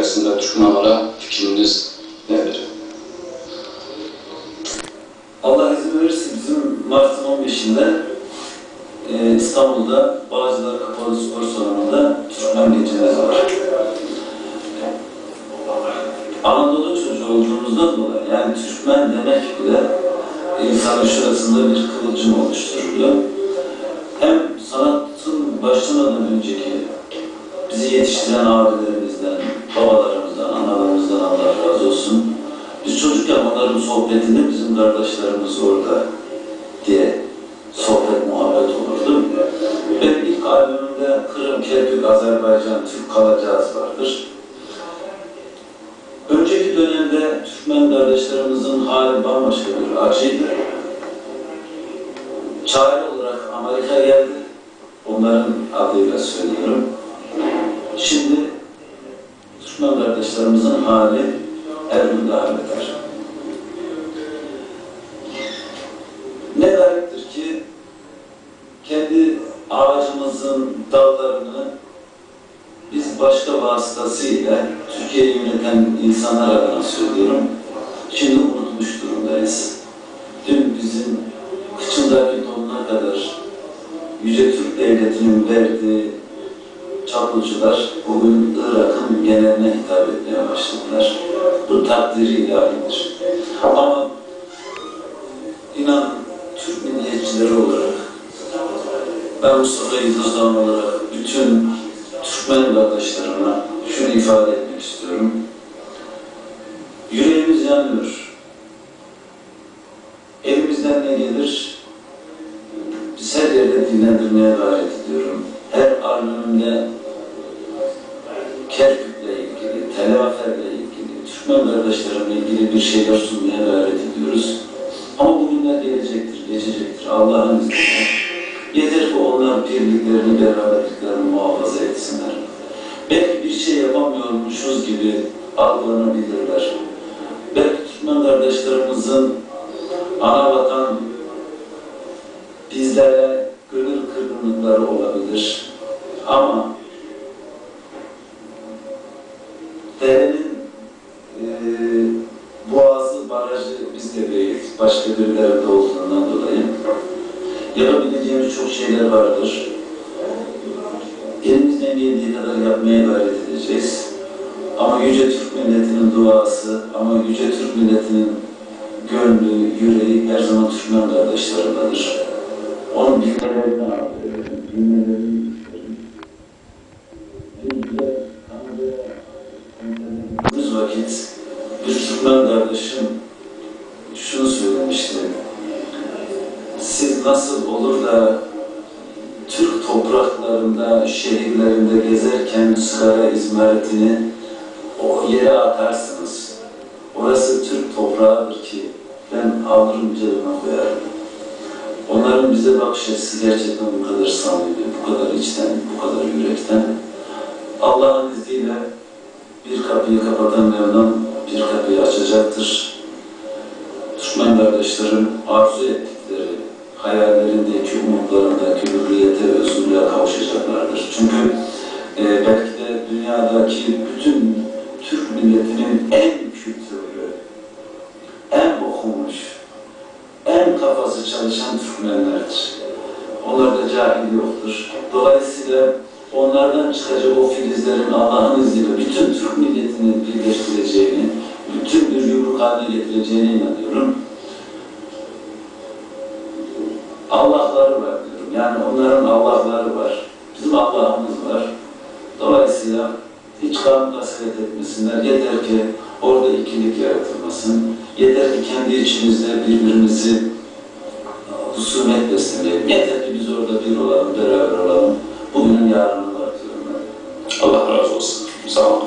çerçevesinde Türkmenlere fikriniz nedir? Allah izin verirse bizim Mart'ın 15'inde İstanbul'da Bağcılar Kapalı Spor Salonu'nda Türkmen gecemiz var. Anadolu çocuğu olduğumuzdan dolayı, yani Türkmen demek bile insanın şurasında bir kıvılcım oluşturuyor. Hem sanatın başlamadan önceki bizi yetiştiren abilerimizden, babalarımızdan, analarımızdan Allah razı olsun. Biz çocukken onların sohbetinde bizim kardeşlerimiz orada diye sohbet, muhabbet olurdu. Benim ilk albümümde Kırım, Kerkük, Azerbaycan, Türk kalacağız vardır. Önceki dönemde Türkmen kardeşlerimizin hali bambaşka bir acıydı. Çare olarak Amerika geldi. Onların adıyla söylüyorum. Şimdi Türkmen kardeşlerimizin hali her gün daha beter. Ne gariptir ki kendi ağacımızın dallarını biz başka vasıtasıyla Türkiye'yi yöneten insanlar adına söylüyorum. Şimdi unutmuş durumdayız. Dün bizim kıçındaki donuna kadar Yüce Türk Devleti'nin verdiği çapulcular bugün Irak'ın geneline hitap etmeye başladılar. Bu takdiri ilahidir. Ama inan Türk milliyetçileri olarak, ben Mustafa Yıldız'dan olarak bütün Türkmen kardeşlerime şunu ifade etmek istiyorum. Yüreğimiz yanıyor. Elimizden ne gelir? Biz her yerde dinlendirmeye gayret ediyorum. Her albümümde Kerkük'le ilgili, Televafer'le ilgili, Türkmen kardeşlerimle ilgili bir şeyler sunmaya gayret ediyoruz. Ama bugünler gelecektir, geçecektir. Allah'ın izniyle. Yeter ki onlar birliklerini, beraberliklerini muhafaza etsinler. Belki bir şey yapamıyormuşuz gibi algılanabilirler. Belki Türkmen kardeşlerimizin ana vatan bizlere gönül kırgınlıkları olabilir. Ama derenin boğazı, barajı bizde değil, başka birilerinde olduğundan dolayı yapabileceğimiz çok şeyler vardır. Elimizden geldiği kadar yapmaya gayret edeceğiz. Ama Yüce Türk milletinin duası, ama Yüce Türk milletinin gönlü, yüreği her zaman Türkmen kardeşlerindedir. Onun bilmelerini arttırıyorum, bilmelerini isterim. Bir vakit bir Türkmen kardeşim şunu söylemişti. Siz nasıl olur da Türk topraklarında, şehirlerinde gezerken sigara izmaritini o yere atarsınız. Orası Türk toprağıdır ki ben alırım cebime koyarım. Onların bize bakış açısı gerçekten bu kadar samimi, bu kadar içten, bu kadar yürekten. Allah'ın izniyle bir kapıyı kapatan Mevlam bir kapıyı açacaktır. Türkmen kardeşlerim arzu ettikleri, hayallerindeki, umutlarındaki hürriyete ve özgürlüğe kavuşacaklardır. Çünkü belki de dünyadaki bütün Türk milletinin en kültürlü, en okumuş, en kafası çalışan Türkmenlerdir. Onlarda cahil yoktur. Dolayısıyla onlardan çıkacak o filizlerin Allah'ın izniyle bütün Türk milletini birleştireceğini, bütün bir yumruk haline getireceğine inanıyorum. Allah'ları var diyorum. Yani onların Allah'ları var. Bizim Allah'ımız var. Dolayısıyla hiç kan kasvet etmesinler. Yeter ki orada ikilik yaratılmasın. Yeter ki kendi içimizde birbirimizi husumet beslemeyelim. Yeter ki biz orada bir olalım, beraber olalım. Bugünün yarını var diyorum ben. Allah razı olsun. Sağ olun.